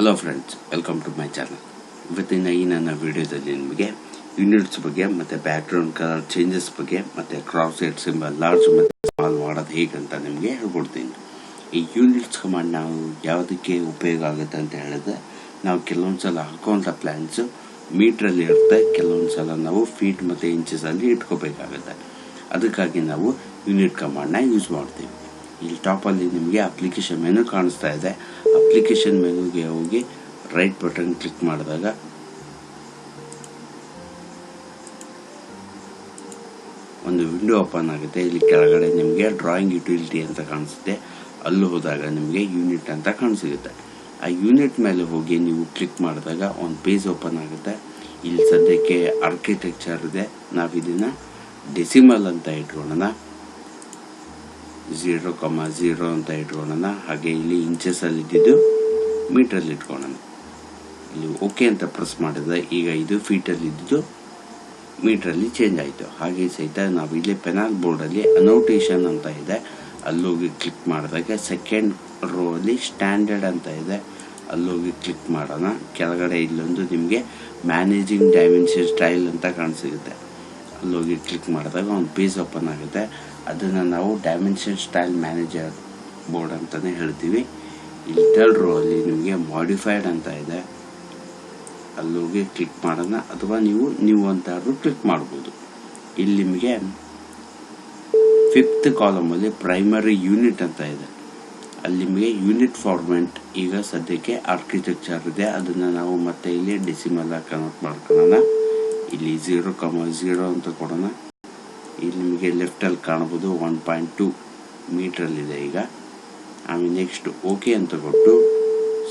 Hello friends, welcome to my channel. ಇವತ್ತಿನ ಈ ನನ್ನ ವಿಡಿಯೋದಲ್ಲಿ ನಿಮಗೆ ಯೂನಿಟ್ಸ್ ಬಗ್ಗೆ ಮತ್ತು ಬ್ಯಾಕ್ಗ್ರೌಂಡ್ ಕಲರ್ ಚೇಂಜಸ್ ಬಗ್ಗೆ ಮತ್ತು ಕ್ರಾಸ್ ಹೆಡ್ ಸಿಂಬಲ್ ಲಾರ್ಜ್ ಮತ್ತು ಸ್ಮಾಲ್ ಮಾಡೋದು ಹೇಗಂತ ನಿಮಗೆ ಹೇಳ್ಕೊಡ್ತೀನಿ. ಈ ಯೂನಿಟ್ಸ್ ಕಮಾಂಡ್ ನಾವು ಯಾವುದಕ್ಕೆ ಉಪಯೋಗ ಆಗುತ್ತೆ ಅಂತ ಹೇಳಿದ್ರೆ, ನಾವು ಕೆಲವೊಂದು ಸಲ ಹಾಕುವಂಥ ಪ್ಲ್ಯಾನ್ಸು ಮೀಟ್ರಲ್ಲಿ ಇರುತ್ತೆ, ಕೆಲವೊಂದು ಸಲ ನಾವು ಫೀಟ್ ಮತ್ತು ಇಂಚಸಲ್ಲಿ ಇಟ್ಕೋಬೇಕಾಗುತ್ತೆ. ಅದಕ್ಕಾಗಿ ನಾವು ಯೂನಿಟ್ ಕಮಾಂಡ್ನ ಯೂಸ್ ಮಾಡ್ತೀವಿ. ಇಲ್ಲಿ ಟಾಪಲ್ಲಿ ನಿಮಗೆ ಅಪ್ಲಿಕೇಶನ್ ಮೆನು ಕಾಣಿಸ್ತಾ ಇದೆ. ಅಪ್ಲಿಕೇಶನ್ ಮೆನುಗೆ ಹೋಗಿ ರೈಟ್ ಬಟನ್ ಕ್ಲಿಕ್ ಮಾಡಿದಾಗ ಒಂದು ವಿಂಡೋ ಓಪನ್ ಆಗುತ್ತೆ. ಇಲ್ಲಿ ಕೆಳಗಡೆ ನಿಮಗೆ ಡ್ರಾಯಿಂಗ್ ಯುಟಿಲಿಟಿ ಅಂತ ಕಾಣಿಸುತ್ತೆ. ಅಲ್ಲಿ ಹೋದಾಗ ನಿಮಗೆ ಯೂನಿಟ್ ಅಂತ ಕಾಣಿಸುತ್ತೆ. ಆ ಯೂನಿಟ್ ಮೇಲೆ ಹೋಗಿ ನೀವು ಕ್ಲಿಕ್ ಮಾಡಿದಾಗ ಒಂದು ಪೇಜ್ ಓಪನ್ ಆಗುತ್ತೆ. ಇಲ್ಲಿ ಸದ್ಯಕ್ಕೆ ಆರ್ಕಿಟೆಕ್ಚರ್ ಇದೆ. ನಾವು ಇದನ್ನು ಡೆಸಿಮಲ್ ಅಂತ ಇಟ್ಕೊಳ್ಳೋಣ, 0,0 ಅಂತ ಇಟ್ಕೊಳ್ಳೋಣ. ಹಾಗೆ ಇಲ್ಲಿ ಇಂಚಸಲ್ಲಿ ಇದ್ದಿದ್ದು ಮೀಟ್ರಲ್ಲಿ ಇಟ್ಕೊಳ್ಳೋಣ. ಇಲ್ಲಿ ಓಕೆ ಅಂತ ಪ್ರೆಸ್ ಮಾಡಿದ್ರೆ ಈಗ ಇದು ಫೀಟಲ್ಲಿ ಇದ್ದಿದ್ದು ಮೀಟ್ರಲ್ಲಿ ಚೇಂಜ್ ಆಯಿತು. ಹಾಗೆ ಸಹಿತ ನಾವು ಇಲ್ಲಿ ಪೆನಾಲ್ ಬೋರ್ಡಲ್ಲಿ ಅನೋಟೇಷನ್ ಅಂತ ಇದೆ, ಅಲ್ಲೋಗಿ ಕ್ಲಿಕ್ ಮಾಡಿದಾಗ ಸೆಕೆಂಡ್ ರೋ ಅಲ್ಲಿ ಸ್ಟ್ಯಾಂಡರ್ಡ್ ಅಂತ ಇದೆ, ಅಲ್ಲೋಗಿ ಕ್ಲಿಕ್ ಮಾಡೋಣ. ಕೆಳಗಡೆ ಇಲ್ಲೊಂದು ನಿಮಗೆ ಮ್ಯಾನೇಜಿಂಗ್ ಡೈಮೆನ್ಷನ್ ಸ್ಟೈಲ್ ಅಂತ ಕಾಣಿಸುತ್ತೆ. ಅಲ್ಲೋಗಿ ಕ್ಲಿಕ್ ಮಾಡಿದಾಗ ಒಂದು ಪೇಜ್ ಓಪನ್ ಆಗುತ್ತೆ. ಅದನ್ನು ನಾವು ಡೈಮೆನ್ಷನ್ ಸ್ಟೈಲ್ ಮ್ಯಾನೇಜರ್ ಬೋರ್ಡ್ ಅಂತಲೇ ಹೇಳ್ತೀವಿ. ಇಲ್ಲಿ ಥರ್ಡ್ ರೋ ಅಲ್ಲಿ ನಿಮಗೆ ಮಾಡಿಫೈಡ್ ಅಂತ ಇದೆ, ಅಲ್ಲೋಗಿ ಕ್ಲಿಕ್ ಮಾಡೋಣ. ಅಥವಾ ನೀವು ಅಂತಾದ್ರೂ ಕ್ಲಿಕ್ ಮಾಡ್ಬೋದು. ಇಲ್ಲಿ ನಿಮಗೆ ಫಿಫ್ತ್ ಕಾಲಮಲ್ಲಿ ಪ್ರೈಮರಿ ಯೂನಿಟ್ ಅಂತ ಇದೆ. ಅಲ್ಲಿ ನಿಮಗೆ ಯೂನಿಟ್ ಫಾರ್ಮೆಟ್ ಈಗ ಸದ್ಯಕ್ಕೆ ಆರ್ಕಿಟೆಕ್ಚರ್ ಇದೆ, ಅದನ್ನು ನಾವು ಮತ್ತೆ ಇಲ್ಲಿ ಡೆಸಿಮಲ್ ಕನ್ವರ್ಟ್ ಮಾಡ್ಕೊಳ್ಳೋಣ. ಇಲ್ಲಿ 0,0 ಅಂತ ಕೊಡೋಣ. ಇಲ್ಲಿ ನಿಮಗೆ ಲೆಫ್ಟಲ್ಲಿ ಕಾಣಬಹುದು 1.2 ಮೀಟ್ರಲ್ಲಿದೆ ಈಗ. ಆಮೇಲೆ ನೆಕ್ಸ್ಟ್ ಓಕೆ ಅಂತ ಕೊಟ್ಟು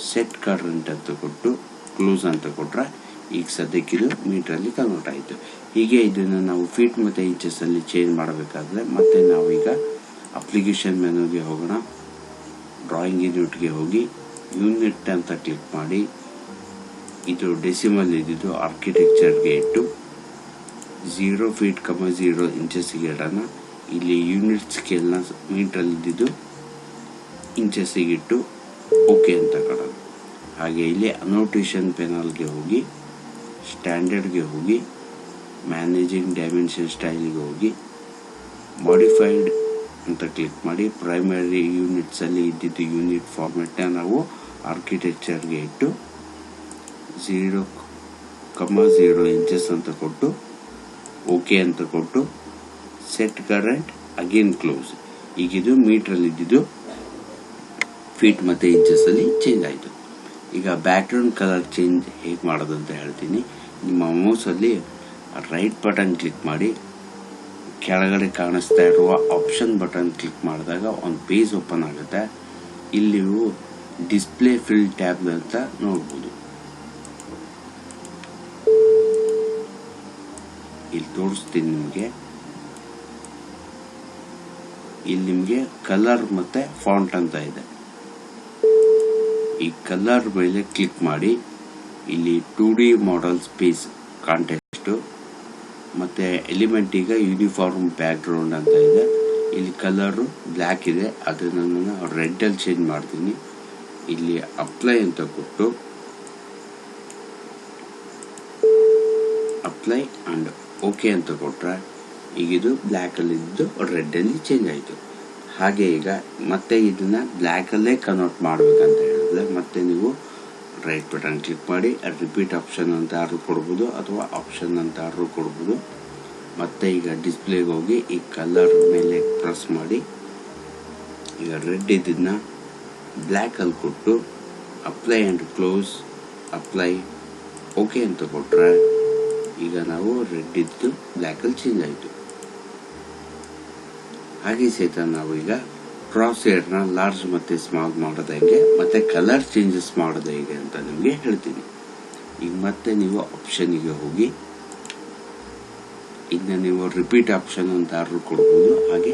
ಸೆಟ್ ಕರೆಂಟ್ ಅಂತ ಕೊಟ್ಟು ಕ್ಲೋಸ್ ಅಂತ ಕೊಟ್ಟರೆ ಈಗ ಸದ್ಯಕ್ಕೆ ಇದು ಮೀಟ್ರಲ್ಲಿ ಕನ್ವರ್ಟ್ ಆಯಿತು. ಹೀಗೆ ಇದನ್ನು ನಾವು ಫೀಟ್ ಮತ್ತು ಇಂಚಸಲ್ಲಿ ಚೇಂಜ್ ಮಾಡಬೇಕಾದ್ರೆ ಮತ್ತೆ ನಾವೀಗ ಅಪ್ಲಿಕೇಶನ್ ಮೆನುಗೆ ಹೋಗೋಣ. ಡ್ರಾಯಿಂಗ್ ಯೂನಿಟ್ಗೆ ಹೋಗಿ ಯೂನಿಟ್ ಅಂತ ಕ್ಲಿಕ್ ಮಾಡಿ, ಇದು ಡೆಸಿಮಲ್ ಇದ್ದಿದ್ದು ಆರ್ಕಿಟೆಕ್ಚರ್ಗೆ ಇಟ್ಟು 0 ಫೀಟ್, 0 ಇಂಚಸ್ಸಿಗೆ ಇಡೋಣ. ಇಲ್ಲಿ ಯೂನಿಟ್ ಸ್ಕೇಲ್ನ ಮೀಟ್ರಲ್ಲಿ ಇದ್ದಿದ್ದು ಇಂಚಸ್ಸಿಗೆ ಇಟ್ಟು ಓಕೆ ಅಂತ ಕೊಡೋಣ. ಹಾಗೆ ಇಲ್ಲಿ ಅನೋಟೇಷನ್ ಪೆನಲ್ಗೆ ಹೋಗಿ ಸ್ಟ್ಯಾಂಡರ್ಡ್ಗೆ ಹೋಗಿ ಮ್ಯಾನೇಜಿಂಗ್ ಡೈಮೆನ್ಷನ್ ಸ್ಟೈಲಿಗೆ ಹೋಗಿ ಮಾಡಿಫೈಡ್ ಅಂತ ಕ್ಲಿಕ್ ಮಾಡಿ ಪ್ರೈಮರಿ ಯೂನಿಟ್ಸಲ್ಲಿ ಇದ್ದಿದ್ದು ಯೂನಿಟ್ ಫಾರ್ಮೆಟ್ನ ನಾವು ಆರ್ಕಿಟೆಕ್ಚರ್ಗೆ ಇಟ್ಟು 0,0 ಇಂಚಸ್ ಅಂತ ಕೊಟ್ಟು ಓಕೆ ಅಂತ ಕೊಟ್ಟು ಸೆಟ್ ಕರೆಂಟ್ ಅಗೇನ್ ಕ್ಲೋಸ್. ಈಗಿದು ಮೀಟ್ರಲ್ಲಿ ಇದ್ದಿದ್ದು ಫೀಟ್ ಮತ್ತು ಇಂಚಸಲ್ಲಿ ಚೇಂಜ್ ಆಯಿತು. ಈಗ ಬ್ಯಾಕ್ಗ್ರೌಂಡ್ ಕಲರ್ ಚೇಂಜ್ ಹೇಗೆ ಮಾಡೋದು ಅಂತ ಹೇಳ್ತೀನಿ. ನಿಮ್ಮ ಮೌಸಲ್ಲಿ ರೈಟ್ ಬಟನ್ ಕ್ಲಿಕ್ ಮಾಡಿ ಕೆಳಗಡೆ ಕಾಣಿಸ್ತಾ ಇರುವ ಆಪ್ಷನ್ ಬಟನ್ ಕ್ಲಿಕ್ ಮಾಡಿದಾಗ ಒಂದು ಪೇಜ್ ಓಪನ್ ಆಗುತ್ತೆ. ಇಲ್ಲಿ ನೀವು ಡಿಸ್ಪ್ಲೇ ಫಿಲ್ ಟ್ಯಾಬ್ ಅಂತ ನೋಡ್ಬೋದು. ಇಲ್ಲಿ ತೋರಿಸ್ತೀನಿ ನಿಮಗೆ. ಇಲ್ಲಿ ನಿಮಗೆ ಕಲರ್ ಮತ್ತೆ ಫಾಂಟ್ ಅಂತ ಇದೆ. ಈ ಕಲರ್ ಮೇಲೆ ಕ್ಲಿಕ್ ಮಾಡಿ ಇಲ್ಲಿ 2D ಮಾಡೆಲ್ ಸ್ಪೇಸ್ ಕಾಂಟೆಕ್ಸ್ಟ್ ಮತ್ತೆ ಎಲಿಮೆಂಟ್ ಈಗ ಯೂನಿಫಾರ್ಮ್ ಬ್ಯಾಕ್ಗ್ರೌಂಡ್ ಅಂತ ಇದೆ. ಇಲ್ಲಿ ಕಲರು ಬ್ಲ್ಯಾಕ್ ಇದೆ, ಅದನ್ನು ನಾನು ರೆಡ್ಡಲ್ಲಿ ಚೇಂಜ್ ಮಾಡ್ತೀನಿ. ಇಲ್ಲಿ ಅಪ್ಲೈ ಅಂತ ಕೊಟ್ಟು ಅಪ್ಲೈ ಅಂಡ್ ಓಕೆ ಅಂತ ಕೊಟ್ಟರೆ ಈಗಿದು ಬ್ಲ್ಯಾಕಲ್ಲಿ ಇದ್ದು ರೆಡ್ಡಲ್ಲಿ ಚೇಂಜ್ ಆಯಿತು. ಹಾಗೆ ಈಗ ಮತ್ತೆ ಇದನ್ನು ಬ್ಲ್ಯಾಕಲ್ಲೇ ಕನ್ವರ್ಟ್ ಮಾಡಬೇಕಂತ ಹೇಳಿದ್ರೆ ಮತ್ತೆ ನೀವು ರೈಟ್ ಬಟನ್ ಕ್ಲಿಕ್ ಮಾಡಿ ರಿಪೀಟ್ ಆಪ್ಷನ್ ಅಂತ ಆರ್ಡರ್ ಕೊಡ್ಬೋದು ಅಥವಾ ಆಪ್ಷನ್ ಅಂತ ಆರ್ಡರ್ ಕೊಡ್ಬೋದು. ಮತ್ತೆ ಈಗ ಡಿಸ್ಪ್ಲೇಗೆ ಹೋಗಿ ಈ ಕಲರ್ ಮೇಲೆ ಪ್ರೆಸ್ ಮಾಡಿ ಈಗ ರೆಡ್ ಇದನ್ನು ಬ್ಲ್ಯಾಕಲ್ಲಿ ಕೊಟ್ಟು apply and close apply okay ಅಂತ ಕೊಟ್ಟರೆ ಈಗ ನಾವು ರೆಡ್ ಇದ್ದು ಬ್ಲ್ಯಾಕಲ್ಲಿ ಚೇಂಜ್ ಆಯಿತು. ಹಾಗೆ ಸಹಿತ ನಾವು ಈಗ ಕ್ರಾಸ್ ಹೇರ್ನ ಲಾರ್ಜ್ ಮತ್ತು ಸ್ಮಾಲ್ ಮಾಡೋದು ಹೇಗೆ ಮತ್ತು ಕಲರ್ ಚೇಂಜಸ್ ಮಾಡೋದು ಹೇಗೆ ಅಂತ ನಿಮಗೆ ಹೇಳ್ತೀನಿ. ಈಗ ಮತ್ತೆ ನೀವು ಆಪ್ಷನಿಗೆ ಹೋಗಿ ಇನ್ನು ನೀವು ರಿಪೀಟ್ ಆಪ್ಷನ್ ಅಂತ ಆರ್ಡರ್ ಕೊಡ್ಬೋದು. ಹಾಗೆ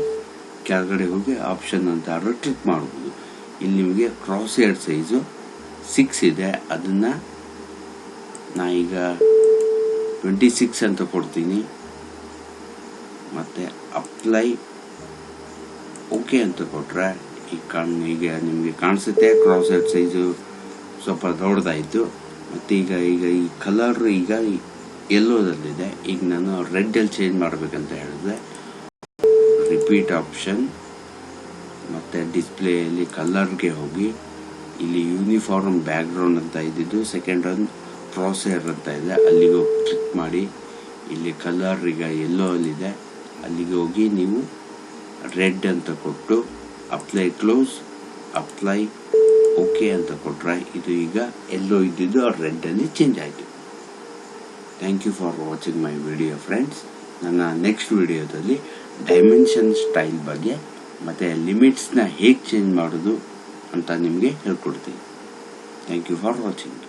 ಕೆಳಗಡೆ ಹೋಗಿ ಆಪ್ಷನ್ ಅಂತ ಆರ್ಡರ್ ಕ್ಲಿಕ್ ಮಾಡ್ಬೋದು. ಇಲ್ಲಿ ನಿಮಗೆ ಕ್ರಾಸ್ ಹೇರ್ ಸೈಜು 6 ಇದೆ, ಅದನ್ನು ನಾ ಈಗ 26 ಅಂತ ಕೊಡ್ತೀನಿ. ಮತ್ತು ಅಪ್ಲೈ ಓಕೆ ಅಂತ ಕೊಟ್ಟರೆ ಈಗ ನಿಮಗೆ ಕಾಣಿಸುತ್ತೆ ಕ್ರಾಸ್ ಹೆಡ್ ಸೈಜು ಸ್ವಲ್ಪ ದೊಡ್ಡದಾಯಿತು. ಮತ್ತು ಈಗ ಈ ಕಲರ್ ಈಗ ಎಲ್ಲೋದಲ್ಲಿದೆ. ಈಗ ನಾನು ರೆಡ್ಡಲ್ಲಿ ಚೇಂಜ್ ಮಾಡಬೇಕಂತ ಹೇಳಿದ್ರೆ ರಿಪೀಟ್ ಆಪ್ಷನ್ ಮತ್ತು ಡಿಸ್ಪ್ಲೇಯಲ್ಲಿ ಕಲರ್ಗೆ ಹೋಗಿ ಇಲ್ಲಿ ಯೂನಿಫಾರ್ಮ್ ಬ್ಯಾಕ್ಗ್ರೌಂಡ್ ಅಂತ ಇದ್ದಿದ್ದು ಸೆಕೆಂಡ್ ಒನ್ ಕ್ರಾಸೇರ್ ಅಂತ ಇದೆ, ಅಲ್ಲಿಗೆ ಹೋಗಿ ಕ್ಲಿಕ್ ಮಾಡಿ ಇಲ್ಲಿ ಕಲರ್ ಈಗ ಎಲ್ಲೋ ಅಲ್ಲಿದೆ, ಅಲ್ಲಿಗೆ ಹೋಗಿ ನೀವು ರೆಡ್ ಅಂತ ಕೊಟ್ಟು ಅಪ್ಲೈ ಕ್ಲೋಸ್, ಅಪ್ಲೈ ಓಕೆ ಅಂತ ಕೊಟ್ಟರೆ ಇದು ಈಗ ಎಲ್ಲೋ ಇದ್ದಿದ್ದು ರೆಡ್ಡಲ್ಲಿ ಚೇಂಜ್ ಆಯಿತು. Thank you for watching my video friends. ನನ್ನ ನೆಕ್ಸ್ಟ್ ವಿಡಿಯೋದಲ್ಲಿ ಡೈಮೆನ್ಷನ್ ಸ್ಟೈಲ್ ಬಗ್ಗೆ ಮತ್ತು ಲಿಮಿಟ್ಸ್ನ ಹೇಗೆ ಚೇಂಜ್ ಮಾಡೋದು ಅಂತ ನಿಮಗೆ ಹೇಳ್ಕೊಡ್ತೀನಿ. Thank you for watching.